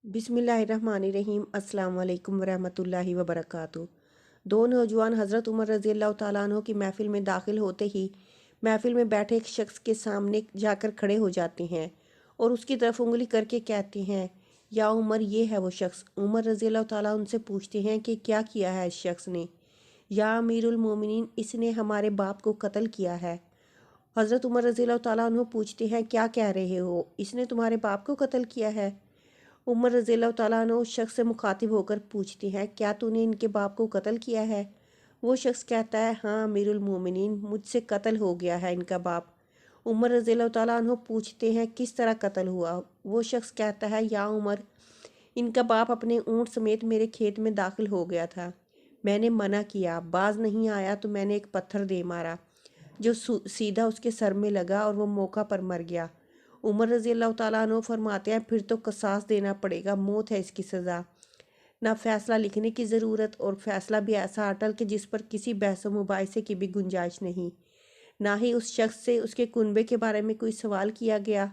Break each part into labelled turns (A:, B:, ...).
A: बिस्मिल्लाहिर्रहमानिर्रहीम। अस्सलाम वालेकुम वरहमतुल्लाहि वबरकातुहू। दो नौजवान हज़रत उमर रज़ी अल्लाह तआला अन्हु की महफ़िल में दाखिल होते ही महफ़िल में बैठे एक शख्स के सामने जाकर खड़े हो जाते हैं और उसकी तरफ उंगली करके कहते हैं, या उमर, ये है वो शख्स। उमर रज़ी अल्लाह तआला उनसे पूछते हैं कि क्या किया है इस शख्स ने। या अमीरुल मोमिनीन, इसने हमारे बाप को कत्ल किया है। हज़रत उमर रज़ी अल्लाह तआला अन्हु पूछते हैं, क्या कह रहे हो, इसने तुम्हारे बाप को कत्ल किया है। उमर रज़ियल्लाहु ताला अन्हु उस शख्स से मुखातिब होकर पूछती हैं, क्या तूने इनके बाप को कत्ल किया है। वो शख्स कहता है, हाँ अमीरुल मोमिनीन, मुझसे कत्ल हो गया है इनका बाप। उमर रज़ियल्लाहु ताला अन्हु पूछते हैं, किस तरह कत्ल हुआ। वो शख्स कहता है, या उमर, इनका बाप अपने ऊँट समेत मेरे खेत में दाखिल हो गया था। मैंने मना किया, बाज नहीं आया तो मैंने एक पत्थर दे मारा जो सीधा उसके सर में लगा और वो मौका पर मर गया। उमर रज़ी अल्लाह तआला अन्हु फरमाते हैं, फिर तो कसास देना पड़ेगा, मौत है इसकी सज़ा। ना फैसला लिखने की ज़रूरत, और फैसला भी ऐसा अटल कि जिस पर किसी बहस व मुबाहिसे की भी गुंजाइश नहीं। ना ही उस शख्स से उसके कुनबे के बारे में कोई सवाल किया गया,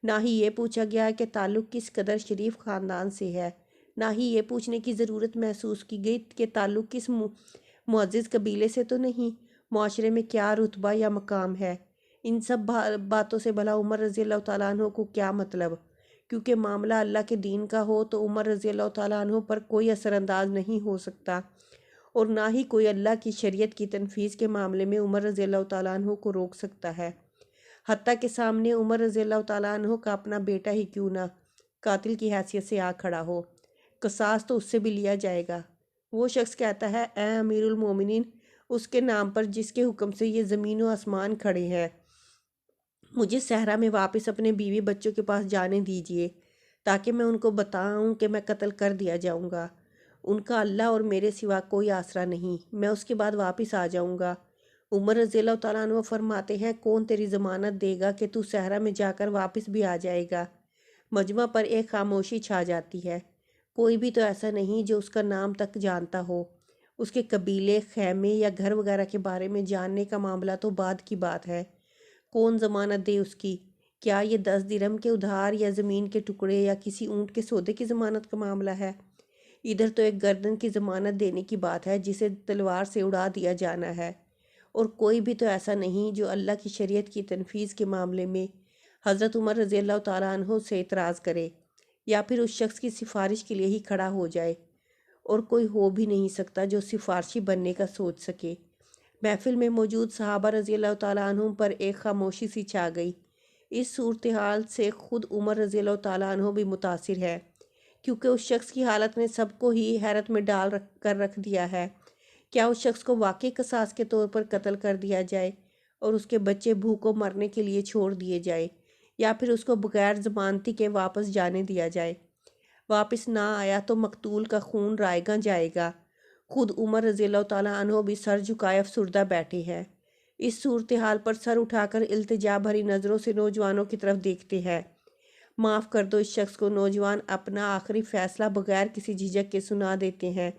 A: ना ही ये पूछा गया कि ताल्लुक़ किस कदर शरीफ ख़ानदान से है, ना ही ये पूछने की ज़रूरत महसूस की गई कि ताल्लुक़ किस मुअज़्ज़ज़ कबीले से तो नहीं, माशरे में क्या रुतबा या मकाम है। इन सब बातों से भला उमर रज़ी अल्लाह तआला अन्हु को क्या मतलब। क्योंकि मामला अल्लाह के दीन का हो तो उमर रज़ी अल्लाह तआला अन्हु पर कोई असरअंदाज नहीं हो सकता, और ना ही कोई अल्लाह की शरीयत की तनफीज़ के मामले में उमर रज़ी अल्लाह तआला अन्हु को रोक सकता है। हत्ता के सामने उमर रज़ी अल्लाह तआला अन्हु का अपना बेटा ही क्यों ना कातिल की हैसियत से आ खड़ा हो, कसास तो उससे भी लिया जाएगा। वो शख्स कहता है, ए अमीरुल मोमिनीन, उसके नाम पर जिसके हुक्म से ये ज़मीन व आसमान खड़े हैं, मुझे सहरा में वापस अपने बीवी बच्चों के पास जाने दीजिए, ताकि मैं उनको बताऊं कि मैं कत्ल कर दिया जाऊंगा। उनका अल्लाह और मेरे सिवा कोई आसरा नहीं, मैं उसके बाद वापस आ जाऊंगा। उमर रज़ियल्लाहु ताला अन्हु फरमाते हैं, कौन तेरी ज़मानत देगा कि तू सहरा में जाकर वापस भी आ जाएगा। मजमा पर एक खामोशी छा जाती है। कोई भी तो ऐसा नहीं जो उसका नाम तक जानता हो। उसके कबीले, खैमे या घर वगैरह के बारे में जानने का मामला तो बाद की बात है। कौन ज़मानत दे उसकी। क्या ये 10 दिरहम के उधार या ज़मीन के टुकड़े या किसी ऊँट के सौदे की ज़मानत का मामला है। इधर तो एक गर्दन की ज़मानत देने की बात है जिसे तलवार से उड़ा दिया जाना है। और कोई भी तो ऐसा नहीं जो अल्लाह की शरीयत की तनफीज़ के मामले में हज़रत उमर रज़ी अल्लाह तआला अन्हु से इतराज़ करे, या फिर उस शख्स की सिफारिश के लिए ही खड़ा हो जाए। और कोई हो भी नहीं सकता जो सिफारशी बनने का सोच सके। महफिल में मौजूद सहाबा रज़ी अल्लाह तआला अन्हुम पर एक खामोशी सी छा गई। इस सूरत हाल से ख़ुद उमर रज़ी अल्लाह तआला अन्हु भी मुतासिर है, क्योंकि उस शख्स की हालत ने सबको ही हैरत में रख दिया है। क्या उस शख्स को वाकई कसास के तौर पर कत्ल कर दिया जाए और उसके बच्चे भूखों मरने के लिए छोड़ दिए जाए, या फिर उसको बगैर ज़मानती के वापस जाने दिया जाए। वापस ना आया तो मकतूल का खून रायगा जाएगा। खुद उमर रज़ी अल्लाह तआला अन्हु भी सर झुकाए अफसुर्दा बैठे हैं। इस सूरत हाल पर सर उठाकर इल्तिजा भरी नज़रों से नौजवानों की तरफ देखते हैं। माफ़ कर दो इस शख्स को। नौजवान अपना आखिरी फ़ैसला बगैर किसी झिझक के सुना देते हैं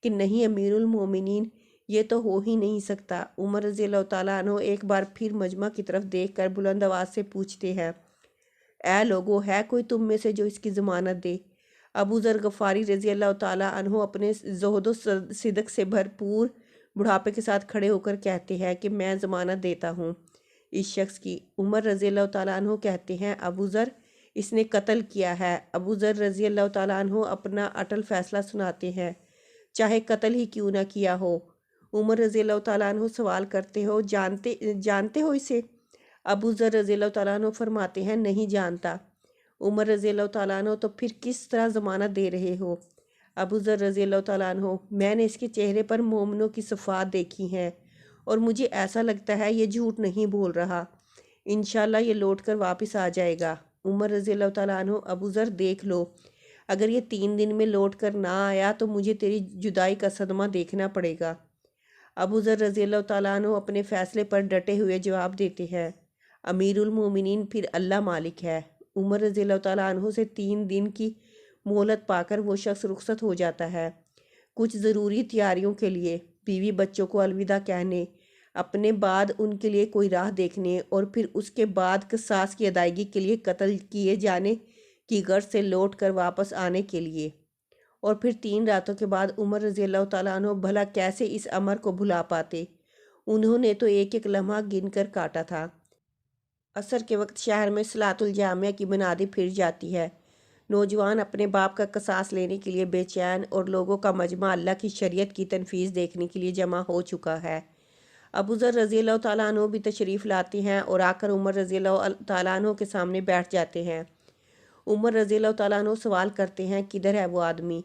A: कि नहीं अमीरुल मोमिनीन, ये तो हो ही नहीं सकता। उमर रज़ी अल्लाह तआला अन्हु एक बार फिर मजमा की तरफ देखकर बुलंद आवाज़ से पूछते हैं, ऐ लोगो, है कोई तुम में से जो इसकी ज़मानत दे। अबू ज़र गफ़ारी रज़ी अल्लाह तआला अन्हु अपने ज़ुहद सिदक से भरपूर बुढ़ापे के साथ खड़े होकर कहते हैं कि मैं ज़मानत देता हूँ इस शख्स की। उमर रज़ी अल्लाह तआला अन्हु कहते हैं, अबू ज़र, इसने कत्ल किया है। अबू ज़र रज़ी अल्लाह तआला अन्हु अपना अटल फ़ैसला सुनाते हैं, चाहे कत्ल ही क्यों ना किया हो। उमर रज़ी अल्लाह तआला अन्हु सवाल करते हो, जानते हो इसे। अबू ज़र रज़ी अल्लाह तआला अन्हु फरमाते हैं, नहीं जानता। उमर रज़ी अल्लाह तआला अन्हु, तो फिर किस तरह ज़मानत दे रहे हो। अबू ज़र रज़ी अल्लाह तआला अन्हु, मैंने इसके चेहरे पर मोमिनों की सफ़ात देखी हैं और मुझे ऐसा लगता है ये झूठ नहीं बोल रहा। इंशाअल्लाह ये लौट कर वापस आ जाएगा। उमर रज़ी अल्लाह तआला अन्हु, अबू ज़र देख लो, अगर ये 3 दिन में लौट कर ना आया तो मुझे तेरी जुदाई का सदमा देखना पड़ेगा। अबू ज़र रज़ी अल्लाह तआला अन्हु अपने फ़ैसले पर डटे हुए जवाब देते हैं, अमीरुल मोमिनीन, फिर अल्लाह मालिक है। उमर रज़ी अल्लाह तआला अन्हु से 3 दिन की मोहलत पाकर वो शख्स रुखसत हो जाता है, कुछ ज़रूरी तैयारियों के लिए, बीवी बच्चों को अलविदा कहने, अपने बाद उनके लिए कोई राह देखने, और फिर उसके बाद क़िसास की अदायगी के लिए कत्ल किए जाने کی غرض سے لوٹ کر واپس آنے کے لیے، اور پھر 3 راتوں کے بعد عمر رضی اللہ تعالیٰ عنہ بھلا کیسے اس امر کو بھلا پاتے؟ انہوں نے تو ایک ایک لمحہ گن کر کاٹا تھا۔ عصر کے وقت شہر میں صلاۃ الجامعہ کی منادی پھر جاتی ہے۔ نوجوان اپنے باپ کا قصاص لینے کے لیے بے چین، اور لوگوں کا مجمع اللہ کی شریعت کی تنفیذ دیکھنے کے لیے جمع ہو چکا ہے۔ ابوذر رضی اللہ تعالیٰ عنہ بھی تشریف لاتے ہیں اور آ کر عمر رضی اللہ تعالیٰ عنہ کے سامنے بیٹھ جاتے ہیں۔ عمر رضی اللہ تعالیٰ عنہ سوال کرتے ہیں، کدھر ہے وہ آدمی؟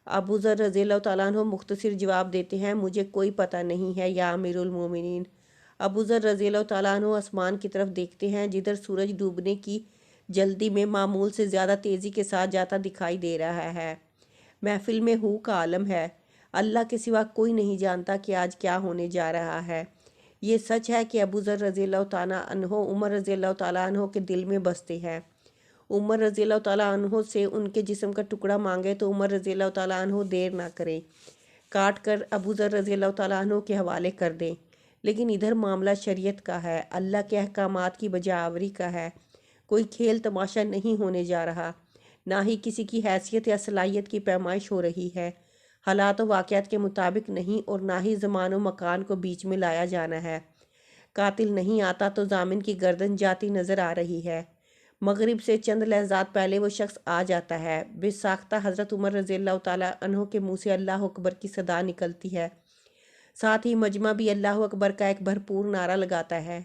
A: ابوذر رضی اللہ تعالیٰ عنہ مختصر جواب دیتے ہیں، مجھے کوئی پتہ نہیں ہے یا امیر المومنین۔ ابوذر رضی اللہ تعالیٰ عنہ آسمان کی طرف دیکھتے ہیں، جدھر سورج ڈوبنے کی جلدی میں معمول سے زیادہ تیزی کے ساتھ جاتا دکھائی دے رہا ہے۔ محفل میں ہو کا عالم ہے۔ اللہ کے سوا کوئی نہیں جانتا کہ آج کیا ہونے جا رہا ہے۔ یہ سچ ہے کہ ابوذر رضی اللہ تعالیٰ عنہ عمر رضی اللہ تعالیٰ عنہ کے دل میں بستے ہیں۔ عمر رضی اللہ تعالیٰ عنہ سے ان کے جسم کا ٹکڑا مانگے تو عمر رضی اللہ تعالیٰ عنہ دیر نہ کریں، کاٹ کر ابوذر رضی اللہ تعالیٰ عنہ کے حوالے کر دیں۔ لیکن ادھر معاملہ شریعت کا ہے، اللہ کے احکامات کی بجاوری کا ہے۔ کوئی کھیل تماشا نہیں ہونے جا رہا، نہ ہی کسی کی حیثیت یا صلاحیت کی پیمائش ہو رہی ہے۔ حالات و واقعات کے مطابق نہیں، اور نہ ہی زمان و مکان کو بیچ میں لایا جانا ہے۔ قاتل نہیں آتا تو ضامن کی گردن جاتی نظر آ رہی ہے۔ مغرب سے چند لحظات پہلے وہ شخص آ جاتا ہے۔ بے ساختہ حضرت عمر رضی اللہ تعالیٰ عنہ کے منہ سے اللہ اکبر کی صدا نکلتی ہے، ساتھ ہی مجمع بھی اللہ اکبر کا ایک بھرپور نعرہ لگاتا ہے۔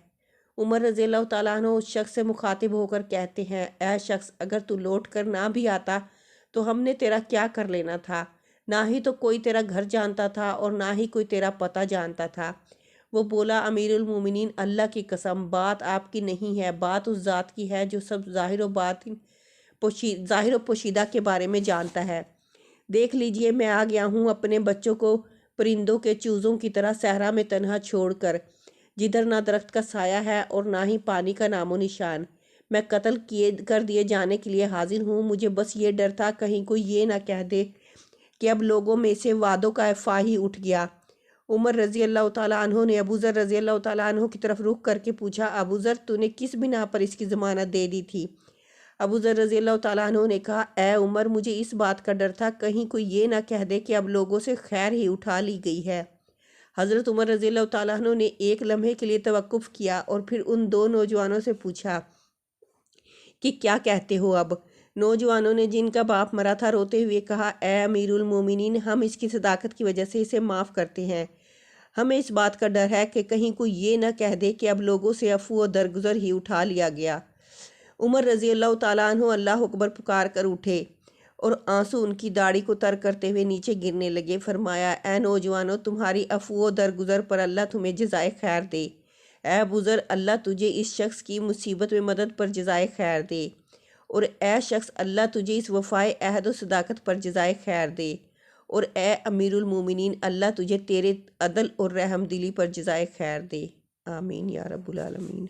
A: عمر رضی اللہ تعالیٰ عنہ اس شخص سے مخاطب ہو کر کہتے ہیں، اے شخص، اگر تو لوٹ کر نہ بھی آتا تو ہم نے تیرا کیا کر لینا تھا؟ نہ ہی تو کوئی تیرا گھر جانتا تھا اور نہ ہی کوئی تیرا پتہ جانتا تھا۔ وہ بولا، امیر المومنین، اللہ کی قسم، بات آپ کی نہیں ہے، بات اس ذات کی ہے جو سب ظاہر و پوشیدہ کے بارے میں جانتا ہے۔ دیکھ لیجئے، میں آ گیا ہوں اپنے بچوں کو پرندوں کے چوزوں کی طرح صحرا میں تنہا چھوڑ کر، جدھر نہ درخت کا سایہ ہے اور نہ ہی پانی کا نام و نشان۔ میں قتل کر دیے جانے کے لیے حاضر ہوں۔ مجھے بس یہ ڈر تھا کہیں کوئی یہ نہ کہہ دے کہ اب لوگوں میں سے وعدوں کا فاہی اٹھ گیا۔ عمر رضی اللہ تعالیٰ عنہ نے ابوذر رضی اللہ تعالیٰ عنہ کی طرف رخ کر کے پوچھا، ابوذر، تو نے کس بنا پر اس کی ضمانت دے دی تھی؟ ابوذر رضی اللہ تعالیٰ عنہ نے کہا، اے عمر، مجھے اس بات کا ڈر تھا کہیں کوئی یہ نہ کہہ دے کہ اب لوگوں سے خیر ہی اٹھا لی گئی ہے۔ حضرت عمر رضی اللہ تعالیٰ عنہ نے ایک لمحے کے لیے توقف کیا اور پھر ان 2 نوجوانوں سے پوچھا کہ کیا کہتے ہو اب؟ نوجوانوں نے، جن کا باپ مرا تھا، روتے ہوئے کہا، اے امیر المومنین، ہم اس کی صداقت کی وجہ سے اسے معاف کرتے ہیں۔ ہمیں اس بات کا ڈر ہے کہ کہیں کوئی یہ نہ کہہ دے کہ اب لوگوں سے عفو و درگزر ہی اٹھا لیا گیا۔ عمر رضی اللہ تعالیٰ عنہ اللہ اکبر پکار کر اٹھے اور آنسو ان کی داڑھی کو تر کرتے ہوئے نیچے گرنے لگے۔ فرمایا، اے نوجوانوں، تمہاری عفو و درگزر پر اللہ تمہیں جزائے خیر دے۔ اے ابوذر، اللہ تجھے اس شخص کی مصیبت میں مدد پر جزائے خیر دے، اور اے شخص، اللہ تجھے اس وفائے عہد و صداقت پر جزائے خیر دے، اور اے امیر المومنین، اللہ تجھے تیرے عدل اور رحم دلی پر جزائے خیر دے۔ آمین یا رب العالمین۔